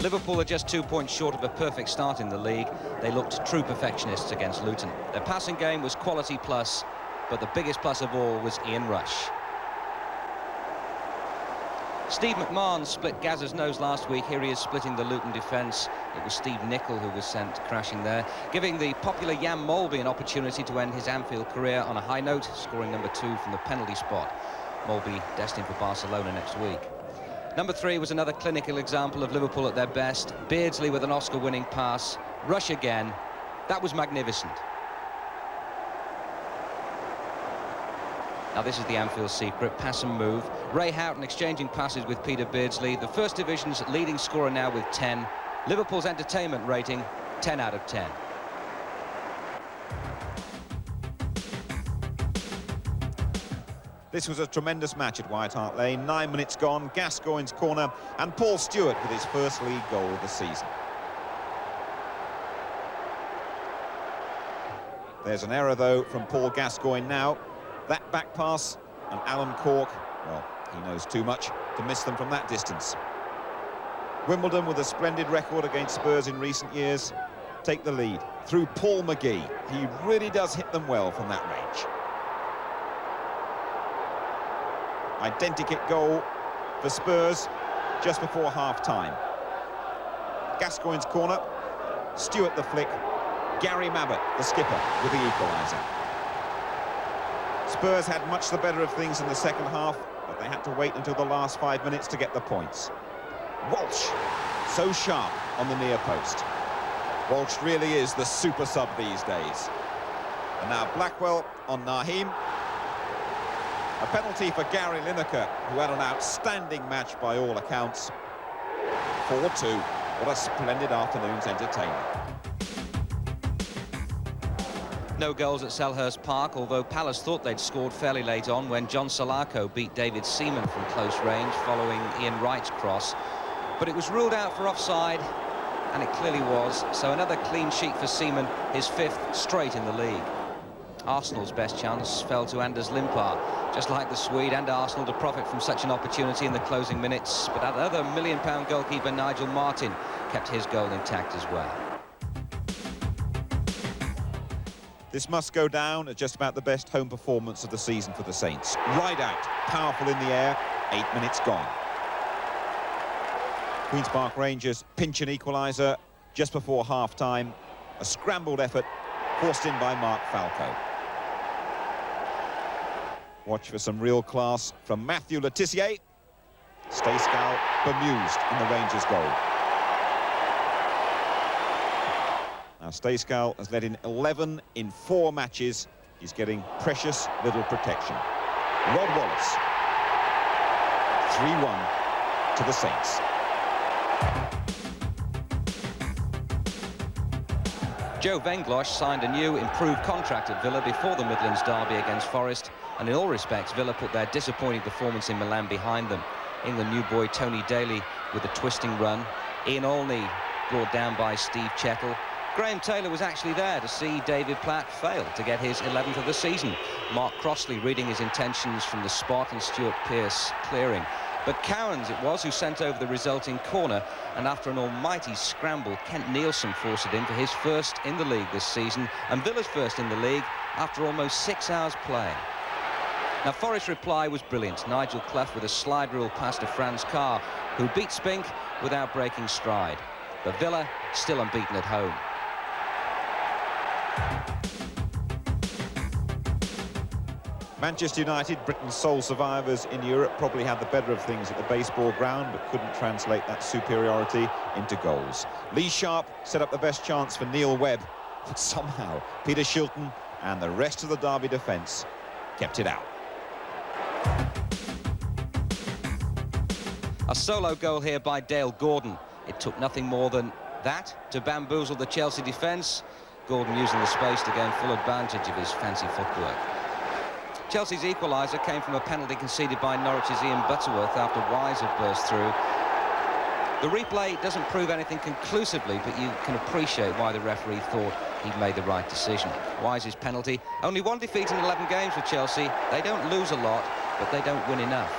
Liverpool are just 2 points short of a perfect start in the league. They looked true perfectionists against Luton. Their passing game was quality plus, but the biggest plus of all was Ian Rush. Steve McMahon split Gazza's nose last week. Here he is splitting the Luton defence. It was Steve Nicol who was sent crashing there, giving the popular Jan Molby an opportunity to end his Anfield career on a high note, scoring number 2 from the penalty spot. Molby destined for Barcelona next week. Number 3 was another clinical example of Liverpool at their best. Beardsley with an Oscar-winning pass. Rush again. That was magnificent. Now this is the Anfield secret, pass and move. Ray Houghton exchanging passes with Peter Beardsley. The First Division's leading scorer now with 10. Liverpool's entertainment rating, 10 out of 10. This was a tremendous match at White Hart Lane. 9 minutes gone, Gascoigne's corner, and Paul Stewart with his first league goal of the season. There's an error, though, from Paul Gascoigne now. That back pass, and Alan Cork, well, he knows too much to miss them from that distance. Wimbledon, with a splendid record against Spurs in recent years, take the lead through Paul McGee. He really does hit them well from that range. Identikit goal for Spurs just before half-time. Gascoigne's corner, Stewart the flick, Gary Mabbutt, the skipper, with the equaliser. Spurs had much the better of things in the second half, but they had to wait until the last 5 minutes to get the points. Walsh, so sharp on the near post. Walsh really is the super sub these days. And now Blackwell on Naheem. A penalty for Gary Lineker, who had an outstanding match by all accounts. 4-2. What a splendid afternoon's entertainment. No goals at Selhurst Park, although Palace thought they'd scored fairly late on when John Salako beat David Seaman from close range following Ian Wright's cross. But it was ruled out for offside, and it clearly was. So another clean sheet for Seaman, his 5th straight in the league. Arsenal's best chance fell to Anders Limpar. Just like the Swede and Arsenal to profit from such an opportunity in the closing minutes. But that other £1 million goalkeeper Nigel Martin kept his goal intact as well. This must go down as just about the best home performance of the season for the Saints. Right out, powerful in the air, 8 minutes gone. Queen's Park Rangers pinch an equaliser just before half-time. A scrambled effort forced in by Mark Falco. Watch for some real class from Matthew Le Tissier. Stayskal bemused in the Rangers' goal. Now Stayskal has let in 11 in 4 matches. He's getting precious little protection. Rod Wallace. 3-1 to the Saints. Joe Venglosh signed a new, improved contract at Villa before the Midlands derby against Forest, and in all respects, Villa put their disappointing performance in Milan behind them. England new boy Tony Daly with a twisting run. Ian Olney brought down by Steve Chettle. Graham Taylor was actually there to see David Platt fail to get his 11th of the season. Mark Crossley reading his intentions from the spot and Stuart Pearce clearing. But Cowans it was who sent over the resulting corner, and after an almighty scramble, Kent Nielsen forced it in for his first in the league this season, and Villa's first in the league after almost 6 hours playing. Now Forest's reply was brilliant. Nigel Clough with a slide rule pass to Franz Carr, who beat Spink without breaking stride. But Villa still unbeaten at home. Manchester United, Britain's sole survivors in Europe, probably had the better of things at the baseball ground, but couldn't translate that superiority into goals. Lee Sharp set up the best chance for Neil Webb, but somehow Peter Shilton and the rest of the Derby defence kept it out. A solo goal here by Dale Gordon. It took nothing more than that to bamboozle the Chelsea defence. Gordon using the space to gain full advantage of his fancy footwork. Chelsea's equaliser came from a penalty conceded by Norwich's Ian Butterworth after Wise had burst through. The replay doesn't prove anything conclusively, but you can appreciate why the referee thought he'd made the right decision. Wise's penalty. Only 1 defeat in 11 games for Chelsea. They don't lose a lot, but they don't win enough.